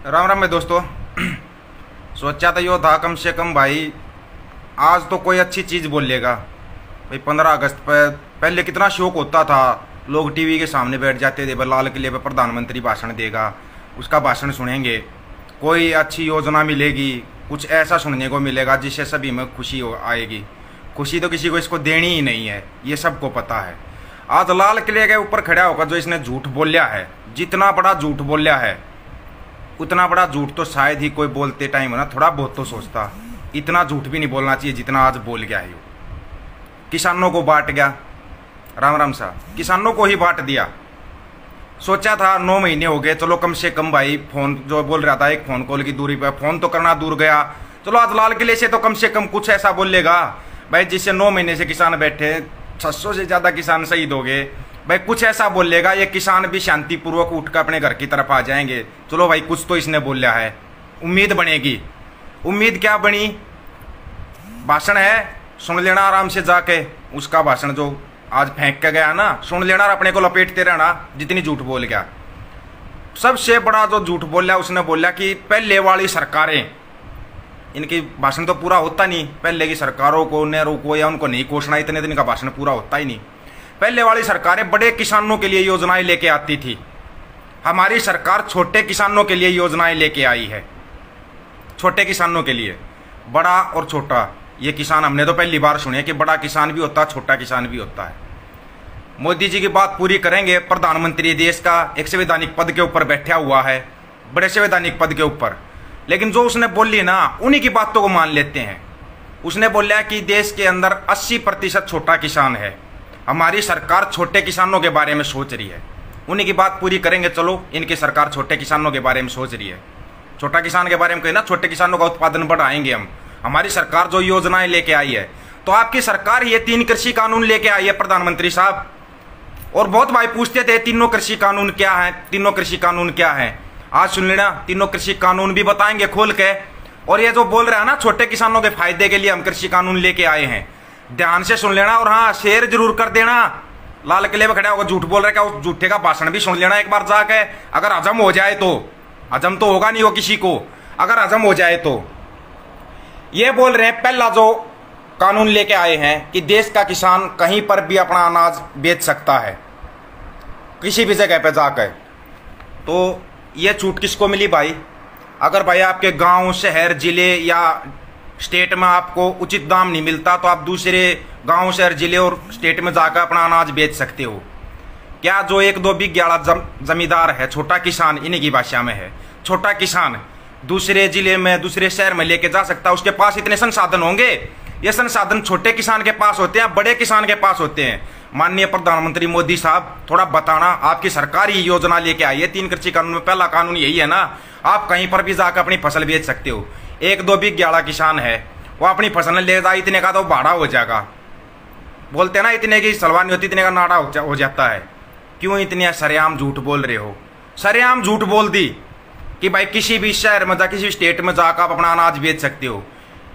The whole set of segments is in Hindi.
राम राम में दोस्तों। सोचा था यो था कम से कम भाई आज तो कोई अच्छी चीज़ बोल लेगा। भाई 15 अगस्त पर पहले कितना शौक होता था, लोग टीवी के सामने बैठ जाते थे, लाल किले पर प्रधानमंत्री भाषण देगा, उसका भाषण सुनेंगे, कोई अच्छी योजना मिलेगी, कुछ ऐसा सुनने को मिलेगा जिससे सभी में खुशी आएगी। खुशी तो किसी को इसको देनी ही नहीं है, ये सबको पता है। आज लाल किले के ऊपर खड़ा होकर जो इसने झूठ बोलिया है, जितना बड़ा झूठ बोलिया है उतना बड़ा झूठ तो शायद ही कोई बोलते टाइम ना थोड़ा बहुत तो सोचता। इतना झूठ भी नहीं बोलना चाहिए जितना आज बोल गया है। किसानों को बांट गया, राम राम सा किसानों को ही बांट दिया। सोचा था 9 महीने हो गए, चलो कम से कम भाई फोन जो बोल रहा था एक फोन कॉल की दूरी पर, फोन तो करना दूर गया, चलो आज लाल किले से तो कम से कम कुछ ऐसा बोलेगा भाई जिससे 9 महीने से किसान बैठे, 600 से ज़्यादा किसान शहीद हो गए, भाई कुछ ऐसा बोलेगा ये किसान भी शांतिपूर्वक उठकर अपने घर की तरफ आ जाएंगे। चलो भाई कुछ तो इसने बोला है, उम्मीद बनेगी। उम्मीद क्या बनी? भाषण है, सुन लेना आराम से जाके उसका भाषण जो आज फेंक के गया ना, सुन लेना और अपने को लपेटते रहना जितनी झूठ बोल गया। सबसे बड़ा जो झूठ बोला उसने बोला कि पहले वाली सरकारें, इनकी भाषण तो पूरा होता नहीं, पहले की सरकारों को, नेहरू को या उनको नहीं कोसना, इतने दिन का भाषण पूरा होता ही नहीं। पहले वाली सरकारें बड़े किसानों के लिए योजनाएं लेके आती थी, हमारी सरकार छोटे किसानों के लिए योजनाएं लेके आई है। छोटे किसानों के लिए, बड़ा और छोटा, ये किसान हमने तो पहली बार सुने कि बड़ा किसान भी होता है, छोटा किसान भी होता है। मोदी जी की बात पूरी करेंगे। प्रधानमंत्री देश का एक संवैधानिक पद के ऊपर बैठा हुआ है, बड़े संवैधानिक पद के ऊपर, लेकिन जो उसने बोली ना उन्हीं की बातों को मान लेते हैं। उसने बोला कि देश के अंदर 80% छोटा किसान है, हमारी सरकार छोटे किसानों के बारे में सोच रही है। उन्हीं की बात पूरी करेंगे। चलो, इनकी सरकार छोटे किसानों के बारे में सोच रही है, छोटा किसान के बारे में कहे ना, छोटे किसानों का उत्पादन बढ़ाएंगे हम, हमारी सरकार जो योजनाएं लेके आई है। तो आपकी सरकार ये 3 कृषि कानून लेके आई है प्रधानमंत्री साहब। और बहुत भाई पूछते थे तीनों कृषि कानून क्या है, तीनों कृषि कानून क्या है। आज सुन लेना, तीनों कृषि कानून भी बताएंगे खोल के। और ये जो बोल रहा है ना छोटे किसानों के फायदे के लिए हम कृषि कानून लेके आए हैं, ध्यान से सुन लेना। और हाँ, शेयर जरूर कर देना। लाल किले में खड़ा होकर झूठ बोल रहा है, उस झूठे का भाषण भी सुन लेना एक बार जाके। अगर हजम हो जाए तो, हजम तो होगा नहीं वो किसी को, अगर हजम हो जाए तो। ये बोल रहे हैं पहला जो कानून लेके आए हैं कि देश का किसान कहीं पर भी अपना अनाज बेच सकता है, किसी भी जगह पे जाकर। तो ये छूट किसको मिली भाई? अगर भाई आपके गांव, शहर, जिले या स्टेट में आपको उचित दाम नहीं मिलता तो आप दूसरे गांव, शहर, जिले और स्टेट में जाकर अपना अनाज बेच सकते हो। क्या जो 1-2 बिघे वाला जमींदार है, छोटा किसान, इन्हीं की भाषा में है, छोटा किसान दूसरे जिले में, दूसरे शहर में लेके जा सकता है? उसके पास इतने संसाधन होंगे? ये संसाधन छोटे किसान के पास होते हैं, बड़े किसान के पास होते हैं। माननीय प्रधानमंत्री मोदी साहब, थोड़ा बताना, आपकी सरकार ही योजना लेके आई है 3 कृषि कानून में, पहला कानून यही है ना, आप कहीं पर भी जाकर अपनी फसल बेच सकते हो। 1-2 बिघे वाला किसान है, वो अपनी फसल ले जाए, इतने का तो भाड़ा हो जाएगा। बोलते हैं ना इतने की सलवा नहीं होती, इतने का नाड़ा हो जाता है। क्यों इतने सरेआम झूठ बोल रहे हो? सरेआम झूठ बोल दी कि भाई किसी भी शहर में जा, किसी स्टेट में जाकर आप अपना अनाज बेच सकते हो।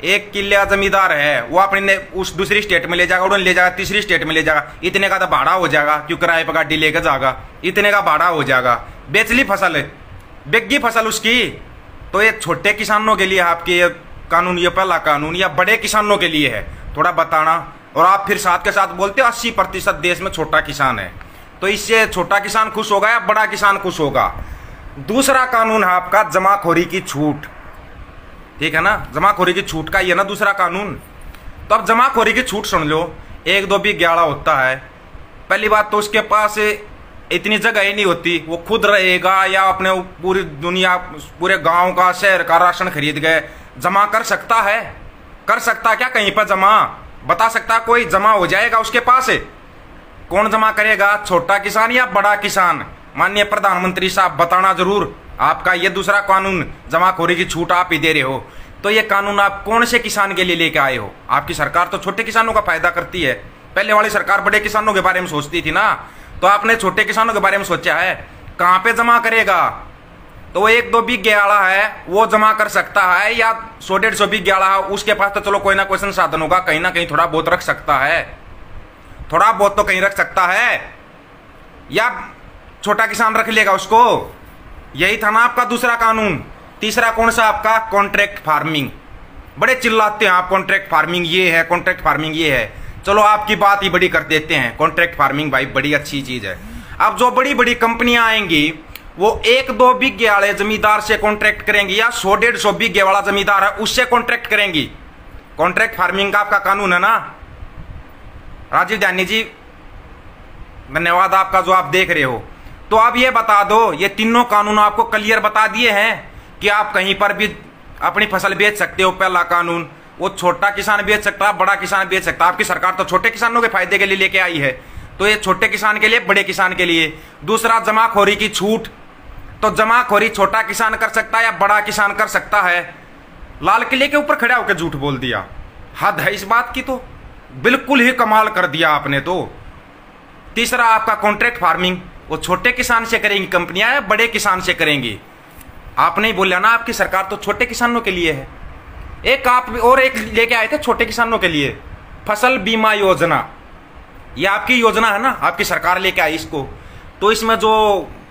एक किला जमींदार है, वो अपने उस दूसरी स्टेट में ले जाएगा, उड़न ले जाएगा, तीसरी स्टेट में ले जाएगा, इतने का तो भाड़ा हो जाएगा, क्यों किराए पर गाड़ी लेकर जाएगा, इतने का भाड़ा हो जाएगा। बेच ली फसल, बिक फसल उसकी। तो ये छोटे किसानों के लिए आपके ये कानून, ये पहला कानून, या बड़े किसानों के लिए है? थोड़ा बताना। और आप फिर साथ के साथ बोलते हो 80% देश में छोटा किसान है, तो इससे छोटा किसान खुश होगा या बड़ा किसान खुश होगा? दूसरा कानून है आपका जमाखोरी की छूट, ठीक है ना, जमाखोरी की छूट का ये ना दूसरा कानून। तो अब जमाखोरी की छूट सुन लो। 1-2 बिघे वाला होता है, पहली बात तो उसके पास इतनी जगह ही नहीं होती, वो खुद रहेगा या अपने पूरी दुनिया, पूरे गांव का, शहर का राशन खरीद गए, जमा कर सकता है? कर सकता क्या कहीं पर जमा? बता सकता कोई जमा हो जाएगा उसके पास? कौन जमा करेगा, छोटा किसान या बड़ा किसान? माननीय प्रधानमंत्री साहब बताना जरूर। आपका ये दूसरा कानून, जमाखोरी की छूट आप ही दे रहे हो, तो ये कानून आप कौन से किसान के लिए लेके आए हो? आपकी सरकार तो छोटे किसानों का फायदा करती है, पहले वाली सरकार बड़े किसानों के बारे में सोचती थी ना, तो आपने छोटे किसानों के बारे में सोचा है? कहाँ पे जमा करेगा? तो वो 1-2 बिघे वाला है वो जमा कर सकता है, या 100-150 बिघे वाला है उसके पास तो चलो कोई ना कोई संसाधन होगा, कहीं ना कहीं थोड़ा बहुत रख सकता है, थोड़ा बहुत तो कहीं रख सकता है, या छोटा किसान रख लेगा उसको? यही था ना आपका दूसरा कानून। तीसरा कौन सा आपका, कॉन्ट्रैक्ट फार्मिंग। बड़े चिल्लाते हैं आप, कॉन्ट्रैक्ट फार्मिंग ये है, कॉन्ट्रैक्ट फार्मिंग ये है। चलो आपकी बात ही बड़ी कर देते हैं। कॉन्ट्रैक्ट फार्मिंग भाई बड़ी अच्छी चीज है। अब जो बड़ी बड़ी कंपनियां आएंगी वो 1-2 बीघे वाले जमींदार से कॉन्ट्रैक्ट करेंगी या 100-150 बीघे वाला जमींदार है उससे कॉन्ट्रैक्ट करेंगी। कॉन्ट्रैक्ट फार्मिंग का आपका कानून है ना राजीव ध्यानी जी, धन्यवाद आपका जो आप देख रहे हो। तो आप ये बता दो, ये तीनों कानून आपको क्लियर बता दिए हैं कि आप कहीं पर भी अपनी फसल बेच सकते हो। पहला कानून, वो छोटा किसान बेच सकता है, बड़ा किसान बेच सकता है। आपकी सरकार तो छोटे किसानों के फायदे के लिए लेके आई है, तो ये छोटे किसान के लिए, बड़े किसान के लिए। दूसरा, जमाखोरी की छूट, तो जमाखोरी छोटा किसान कर सकता है या बड़ा किसान कर सकता है। लाल किले के ऊपर खड़ा होकर झूठ बोल दिया, हद है इस बात की, तो बिल्कुल ही कमाल कर दिया आपने तो। तीसरा आपका कॉन्ट्रैक्ट फार्मिंग, वो छोटे किसान से करेंगी कंपनियां या बड़े किसान से करेंगी। आपने ही बोला ना आपकी सरकार तो छोटे किसानों के लिए है। एक आप और एक लेके आए थे छोटे किसानों के लिए, फसल बीमा योजना। ये आपकी योजना है ना, आपकी सरकार लेके आई इसको। तो इसमें जो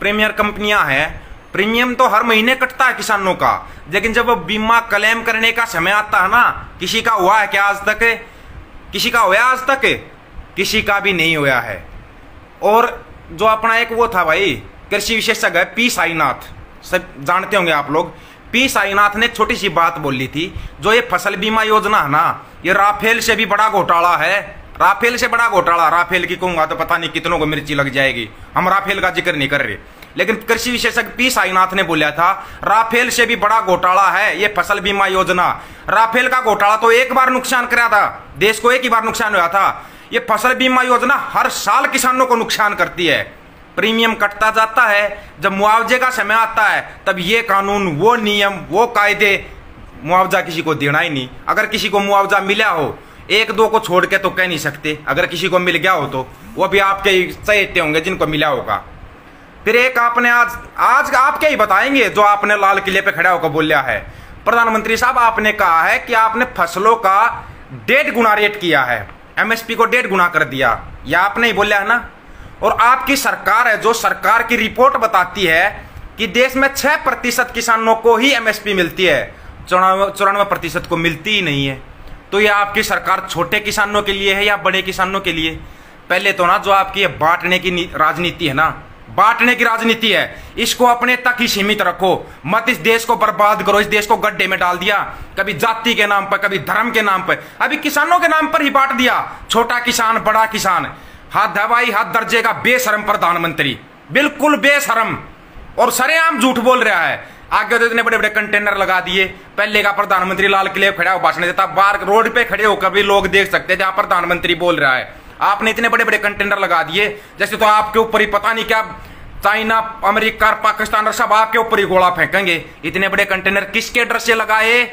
प्रीमियर कंपनियां हैं, प्रीमियम तो हर महीने कटता है किसानों का, लेकिन जब बीमा क्लेम करने का समय आता है ना, किसी का हुआ है क्या आज तक? किसी का हुआ आज तक? किसी का भी नहीं हुआ है। और जो अपना एक वो था भाई कृषि विशेषज्ञ है पी साईनाथ, सब जानते होंगे आप लोग। पी साईनाथ ने एक छोटी सी बात बोली थी, जो ये फसल बीमा योजना है ना, ये राफेल से भी बड़ा घोटाला है। राफेल से बड़ा घोटाला, राफेल की कहूंगा तो पता नहीं कितनों को मिर्ची लग जाएगी, हम राफेल का जिक्र नहीं कर रहे। लेकिन कृषि विशेषज्ञ पी साईनाथ ने बोला था राफेल से भी बड़ा घोटाला है ये फसल बीमा योजना। राफेल का घोटाला तो एक बार नुकसान कराया था, देश को एक ही बार नुकसान हुआ था। ये फसल बीमा योजना हर साल किसानों को नुकसान करती है, प्रीमियम कटता जाता है। जब मुआवजे का समय आता है तब ये कानून, वो नियम, वो कायदे, मुआवजा किसी को देना ही नहीं। अगर किसी को मुआवजा मिला हो, 1-2 को छोड़ के तो कह नहीं सकते, अगर किसी को मिल गया हो तो वो भी आपके चहेते होंगे जिनको मिला होगा। फिर एक आपने आज आपके ही बताएंगे जो आपने लाल किले पे खड़ा होकर बोलिया है। प्रधानमंत्री साहब, आपने कहा है कि आपने फसलों का 1.5 गुना रेट किया है, एमएसपी को 1.5 गुना कर दिया, यह आपने ही बोलिया है ना। और आपकी सरकार है, जो सरकार की रिपोर्ट बताती है कि देश में 6% किसानों को ही एमएसपी मिलती है, 94% को मिलती ही नहीं है। तो ये आपकी सरकार छोटे किसानों के लिए है या बड़े किसानों के लिए? पहले तो ना जो आपकी ये बांटने की राजनीति है ना, बांटने की राजनीति है, इसको अपने तक ही सीमित रखो, मत इस देश को बर्बाद करो। इस देश को गड्ढे में डाल दिया, कभी जाति के नाम पर, कभी धर्म के नाम पर, अभी किसानों के नाम पर ही बांट दिया, छोटा किसान, बड़ा किसान। हाथ दवाई हाथ दर्जे का बेशरम प्रधानमंत्री, बिल्कुल बेशरम और सरेआम झूठ बोल रहा है। आगे तो इतने बड़े बड़े कंटेनर लगा दिए। पहले का प्रधानमंत्री लाल किले खड़ा हो भाषण देता, बाहर रोड पे खड़े होकर भी लोग देख सकते जहां प्रधानमंत्री बोल रहा है। आपने इतने बड़े बड़े कंटेनर लगा दिए, जैसे तो आपके ऊपर ही पता नहीं क्या चाइना, अमेरिका, पाकिस्तान और सब आपके ऊपर ही गोला फेंकेंगे। इतने बड़े कंटेनर किसके डर से लगाए?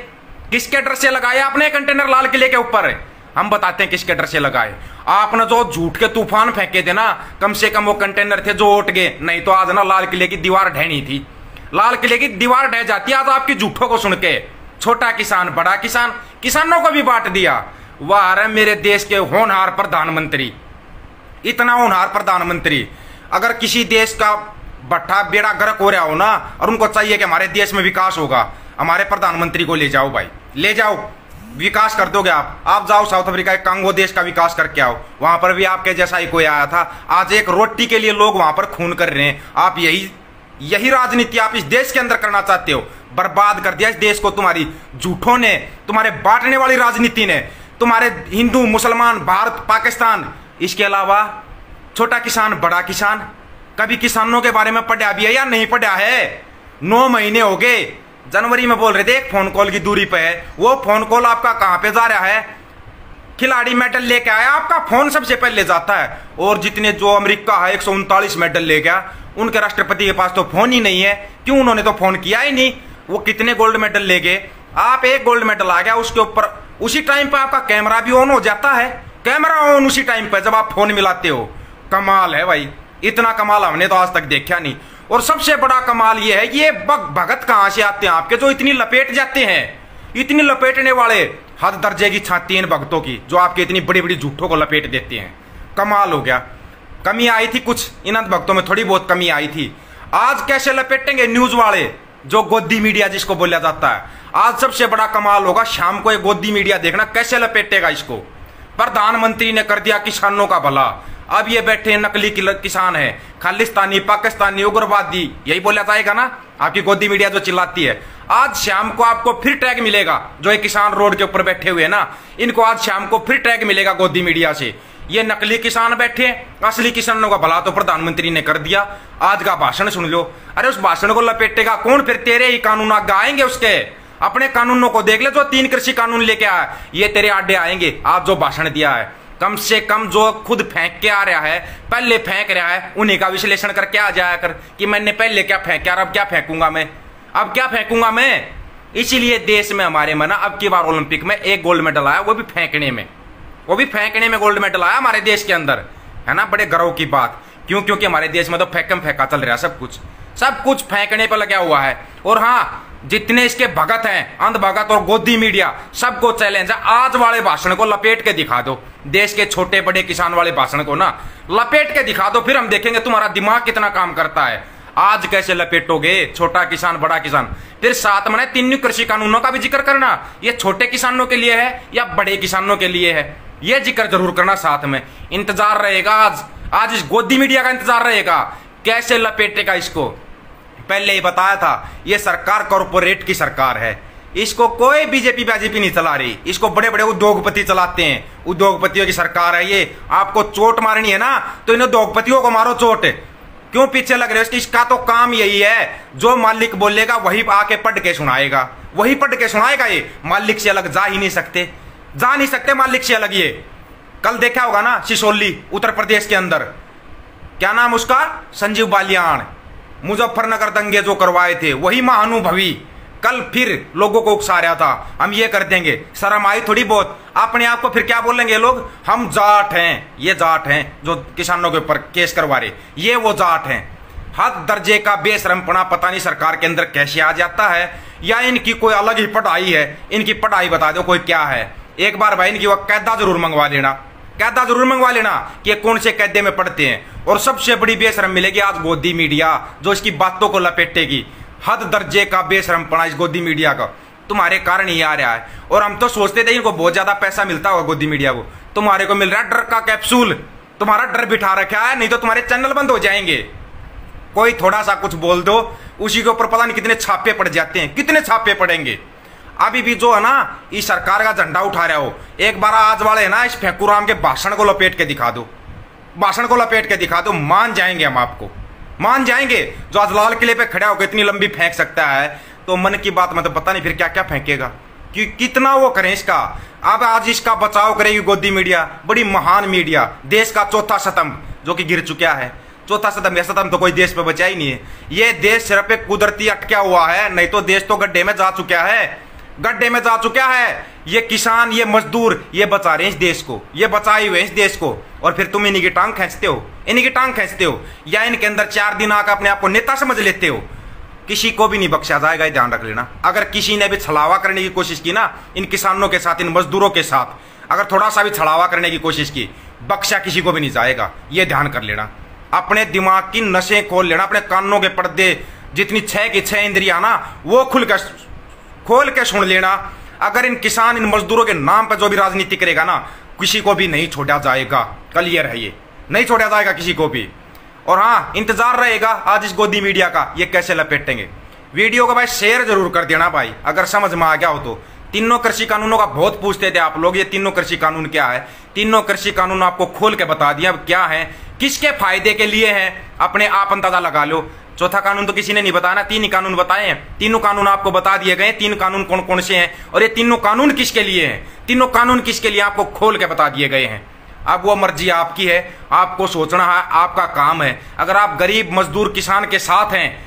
किसके डर से लगाए आपने कंटेनर लाल किले के ऊपर? हम बताते हैं किसके डर से लगाए। आपने जो झूठ के तूफान फेंके थे ना, कम से कम वो कंटेनर थे जो उठ गए, नहीं तो आज ना लाल किले की दीवार ढहनी थी। लाल किले की दीवार ढह जाती आज आपकी झूठों को सुन के। छोटा किसान, बड़ा किसान, किसानों को भी बांट दिया। वाह रे मेरे देश के होनहार प्रधानमंत्री, इतना होनहार प्रधानमंत्री। अगर किसी देश का भट्ठा बेड़ा गर्क हो रहा हो ना, और उनको चाहिए कि हमारे देश में विकास होगा, हमारे प्रधानमंत्री को ले जाओ भाई, ले जाओ, विकास कर दोगे आप जाओ साउथ अफ्रीका के कांगो देश का विकास करके आओ। वहां पर भी आपके जैसा ही कोई आया था, आज एक रोटी के लिए लोग वहां पर खून कर रहे हैं। आप यही राजनीति आप इस देश के अंदर करना चाहते हो। बर्बाद कर दिया इस देश को तुम्हारी झूठों ने, तुम्हारे बांटने वाली राजनीति ने, तुम्हारे हिंदू, मुसलमान, भारत, पाकिस्तान, इसके अलावा छोटा किसान, बड़ा किसान। कभी किसानों के बारे में पढ़ा भी है या नहीं पढ़ा है? 9 महीने हो गए, जनवरी में बोल रहे थे एक फोन कॉल की दूरी पे है, वो फोन कॉल आपका कहां पे जा रहा है? खिलाड़ी मेडल लेके आया, आपका फोन सबसे पहले जाता है। और जितने जो अमेरिका है 139 मेडल ले गया, उनके राष्ट्रपति के पास तो फोन ही नहीं है। क्यों? उन्होंने तो फोन किया ही नहीं। वो कितने गोल्ड मेडल ले गए, आप एक गोल्ड मेडल आ गया, उसके ऊपर उसी टाइम पे आपका कैमरा भी ऑन हो जाता है। कैमरा ऑन उसी टाइम पे जब आप फोन मिलाते हो। कमाल है भाई, इतना कमाल हमने तो आज तक देखा नहीं। और सबसे बड़ा कमाल ये है, ये भगत कहां से आते हैं आपके, जो इतनी लपेट जाते हैं, इतनी लपेटने वाले। हद दर्जे की छाती इन भक्तों की, जो आपके इतनी बड़ी बड़ी झूठों को लपेट देते हैं। कमाल हो गया। कमी आई थी कुछ इन भक्तों में, थोड़ी बहुत कमी आई थी। आज कैसे लपेटेंगे न्यूज वाले, जो गोदी मीडिया जिसको बोला जाता है। आज सबसे बड़ा कमाल होगा शाम को ये गोदी मीडिया देखना कैसे लपेटेगा इसको। प्रधानमंत्री ने कर दिया किसानों का भला, अब ये बैठे नकली किसान है, खालिस्तानी, पाकिस्तानी, उग्रवादी, यही बोला जाएगा ना आपकी गोदी मीडिया जो चिल्लाती है। आज शाम को आपको फिर टैग मिलेगा, जो ये किसान रोड के ऊपर बैठे हुए हैं ना, इनको आज शाम को फिर टैग मिलेगा गोदी मीडिया से। ये नकली किसान बैठे, असली किसानों का भला तो प्रधानमंत्री ने कर दिया। आज का भाषण सुन लो। अरे उस भाषण को लपेटेगा कौन? फिर तेरे ही कानून आगे आएंगे उसके। अपने कानूनों को देख ले, जो 3 कृषि कानून लेके आया, ये तेरे आडे आएंगे। आज जो भाषण दिया है, कम से कम जो खुद फेंक के आ रहा है, पहले फेंक रहा है, उन्हीं का विश्लेषण करके आ जाया कर कि मैंने पहले क्या फेंका, अब क्या फेंकूंगा मैं, अब क्या फेंकूंगा मैं। इसीलिए देश में हमारे में ना अब की बार ओलंपिक में एक गोल्ड मेडल आया, वो भी फेंकने में, गोल्ड मेडल आया हमारे देश के अंदर, है ना। बड़े गर्व की बात। क्यों? क्योंकि हमारे देश में तो फेंका चल रहा है, सब कुछ फेंकने पर लगा हुआ है। और हाँ, जितने इसके भगत हैं, अंध भगत और गोदी मीडिया, सबको चैलेंज है, आज वाले भाषण को लपेट के दिखा दो। देश के छोटे बड़े किसान वाले भाषण को ना लपेट के दिखा दो, फिर हम देखेंगे तुम्हारा दिमाग कितना काम करता है। आज कैसे लपेटोगे? छोटा किसान, बड़ा किसान, फिर साथ में 3 कृषि कानूनों का भी जिक्र करना। ये छोटे किसानों के लिए है या बड़े किसानों के लिए है, ये जिक्र जरूर करना साथ में। इंतजार रहेगा आज इस गोदी मीडिया का इंतजार रहेगा, कैसे लपेटेगा इसको। पहले ही बताया था, ये सरकार कॉर्पोरेट की सरकार है, इसको कोई बीजेपी नहीं चला रही, इसको बड़े बड़े उद्योगपति चलाते हैं। उद्योगपतियों की सरकार है ये। आपको चोट मारनी है ना, तो इन उद्योगपतियों को मारो चोट। क्यों पीछे लग रहे हो? इसका तो काम यही है, जो मालिक बोलेगा वही आके पढ़ के सुनाएगा, वही पढ़ के सुनाएगा। ये मालिक से अलग जा ही नहीं सकते मालिक से अलग। ये कल देखा होगा ना, सिसोली उत्तर प्रदेश के अंदर, क्या नाम उसका, संजीव बालियान, मुजफ्फरनगर दंगे जो करवाए थे, वही महानुभवी कल फिर लोगों को उकसा रहा था, हम ये कर देंगे। शर्म आई थोड़ी बहुत? अपने आप को फिर क्या बोलेंगे लोग? हम जाट हैं, ये जाट हैं जो किसानों के ऊपर केस करवा रहे, ये वो जाट हैं। हद दर्जे का बेशरमपना पता नहीं सरकार के अंदर कैसे आ जाता है, या इनकी कोई अलग ही पढ़ाई है। इनकी पढ़ाई बता दो कोई क्या है। एक बार भाई इनकी वो कैदा जरूर मंगवा लेना कि कौन से कैदे में पढ़ते हैं। और सबसे बड़ी बेशरम मिलेगी आज गोदी मीडिया, जो इसकी बातों को लपेटेगी। हद दर्जे का बेशरमपना इस गोदी मीडिया का तुम्हारे कारण ही आ रहा है। और हम तो सोचते थे इनको बहुत ज्यादा पैसा मिलता होगा गोदी मीडिया को, तुम्हारे को मिल रहा है डर का कैप्सूल। तुम्हारा डर बिठा रखा है, नहीं तो तुम्हारे चैनल बंद हो जाएंगे। कोई थोड़ा सा कुछ बोल दो, उसी के ऊपर पता नहीं कितने छापे पड़ जाते हैं, कितने छापे पड़ेंगे। अभी भी जो है ना, इस सरकार का झंडा उठा रहे हो, एक बार आज वाले है ना, इस फेंकूराम के भाषण को लपेट के दिखा दो, मान जाएंगे हम, आपको मान जाएंगे। जो आज लाल किले पे खड़ा होकर इतनी लंबी फेंक सकता है, तो मन की बात मतलब पता नहीं फिर क्या क्या फेंकेगा, कि कितना वो करें इसका। अब आज इसका बचाव करेगी गोदी मीडिया, बड़ी महान मीडिया, देश का चौथा स्तंभ जो कि गिर चुका है। चौथा स्तंभ तो कोई देश पे बचा ही नहीं है। ये देश सिर्फ एक कुदरती अटका हुआ है, नहीं तो देश तो गड्ढे में जा चुका है। ये किसान, ये मजदूर, ये बचा रहे हैं इस देश को, ये बचाए हुए इस देश को। और फिर तुम इन्हीं की टांग खींचते हो, या इनके अंदर 4 दिन आकर अपने आप को नेता समझ लेते हो। किसी को भी नहीं बख्शा जाएगा, ये ध्यान रख लेना। अगर किसी ने भी छलावा करने की कोशिश की ना इन किसानों के साथ, इन मजदूरों के साथ, अगर थोड़ा सा भी छलावा करने की कोशिश की, बख्शा किसी को भी नहीं जाएगा, ये ध्यान कर लेना। अपने दिमाग की नसें खोल लेना, अपने कानों के पर्दे जितनी 6 की 6 इंद्रियां ना, वो खोल के सुन लेना। अगर इन किसान, इन मजदूरों के नाम पर जो भी राजनीति करेगा ना, किसी को भी नहीं छोड़ा जाएगा। क्लियर है, ये नहीं छोड़ा जाएगा किसी को भी। और हाँ, इंतजार रहेगा आज इस गोदी मीडिया का, ये कैसे लपेटेंगे। वीडियो को भाई शेयर जरूर कर देना भाई, अगर समझ में आ गया हो तो। तीनों कृषि कानूनों का बहुत पूछते थे आप लोग, ये तीनों कृषि कानून क्या है। तीनों कृषि कानून आपको खोल के बता दिया अब क्या है, किसके फायदे के लिए है, अपने आप अंदाजा लगा लो। चौथा कानून तो किसी ने नहीं बताया ना, 3 ही कानून बताए हैं। तीनों कानून आपको बता दिए गए, 3 कानून कौन कौन से हैं और ये तीनों कानून किसके लिए हैं, तीनों कानून किसके लिए आपको खोल के बता दिए गए हैं। अब वो मर्जी आपकी है, आपको सोचना है, आपका काम है। अगर आप गरीब मजदूर किसान के साथ हैं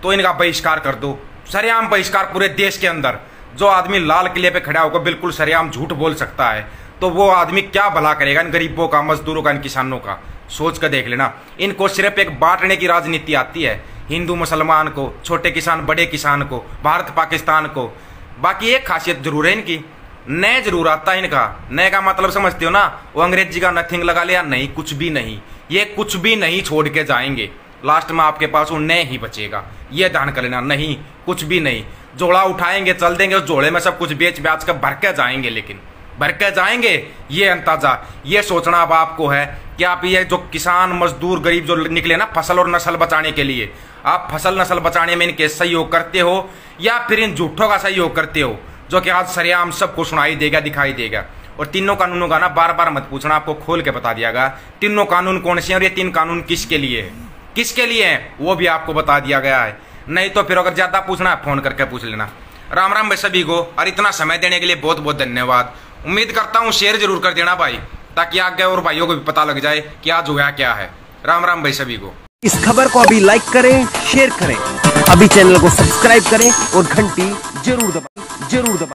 तो इनका बहिष्कार कर दो, सरेआम बहिष्कार पूरे देश के अंदर। जो आदमी लाल किले पे खड़ा होकर बिल्कुल सरेआम झूठ बोल सकता है, तो वो आदमी क्या भला करेगा इन गरीबों का, मजदूरों का, इन किसानों का। सोच कर देख लेना। इनको सिर्फ एक बांटने की राजनीति आती है, हिंदू मुसलमान को, छोटे किसान बड़े किसान को, भारत पाकिस्तान को। बाकी एक खासियत जरूर है इनकी, नए जरूर आता है इनका। नए का मतलब समझते हो ना, वो अंग्रेजी का नथिंग लगा लिया, नहीं कुछ भी नहीं, ये कुछ भी नहीं छोड़ के जाएंगे। लास्ट में आपके पास वो नए ही बचेगा, ये ध्यान कर लेना। नहीं, कुछ भी नहीं। जोड़ा उठाएंगे, चल देंगे, उस जोड़े में सब कुछ बेच ब्याच कर भर के जाएंगे, लेकिन भर के जाएंगे, ये अंदाजा, ये सोचना अब आपको है कि आप ये जो किसान मजदूर गरीब जो निकले ना फसल और नस्ल बचाने के लिए, आप फसल नस्ल बचाने में इनके सहयोग करते हो या फिर इन झूठों का सहयोग करते हो जो कि आज सरेआम सबको सुनाई देगा, दिखाई देगा। और तीनों कानूनों का ना बार बार मत पूछना, आपको खोल के बता दिया गया तीनों कानून कौन से हैं और ये 3 कानून किसके लिए है, किसके लिए है, वो भी आपको बता दिया गया है। नहीं तो फिर अगर ज्यादा पूछना है फोन करके पूछ लेना। राम राम भाई सभी को, और इतना समय देने के लिए बहुत बहुत धन्यवाद। उम्मीद करता हूँ शेयर जरूर कर देना भाई, ताकि आगे और भाइयों को भी पता लग जाए कि आज हुआ क्या है। राम राम भाई सभी को। इस खबर को अभी लाइक करें, शेयर करें, अभी चैनल को सब्सक्राइब करें और घंटी जरूर दबाएं।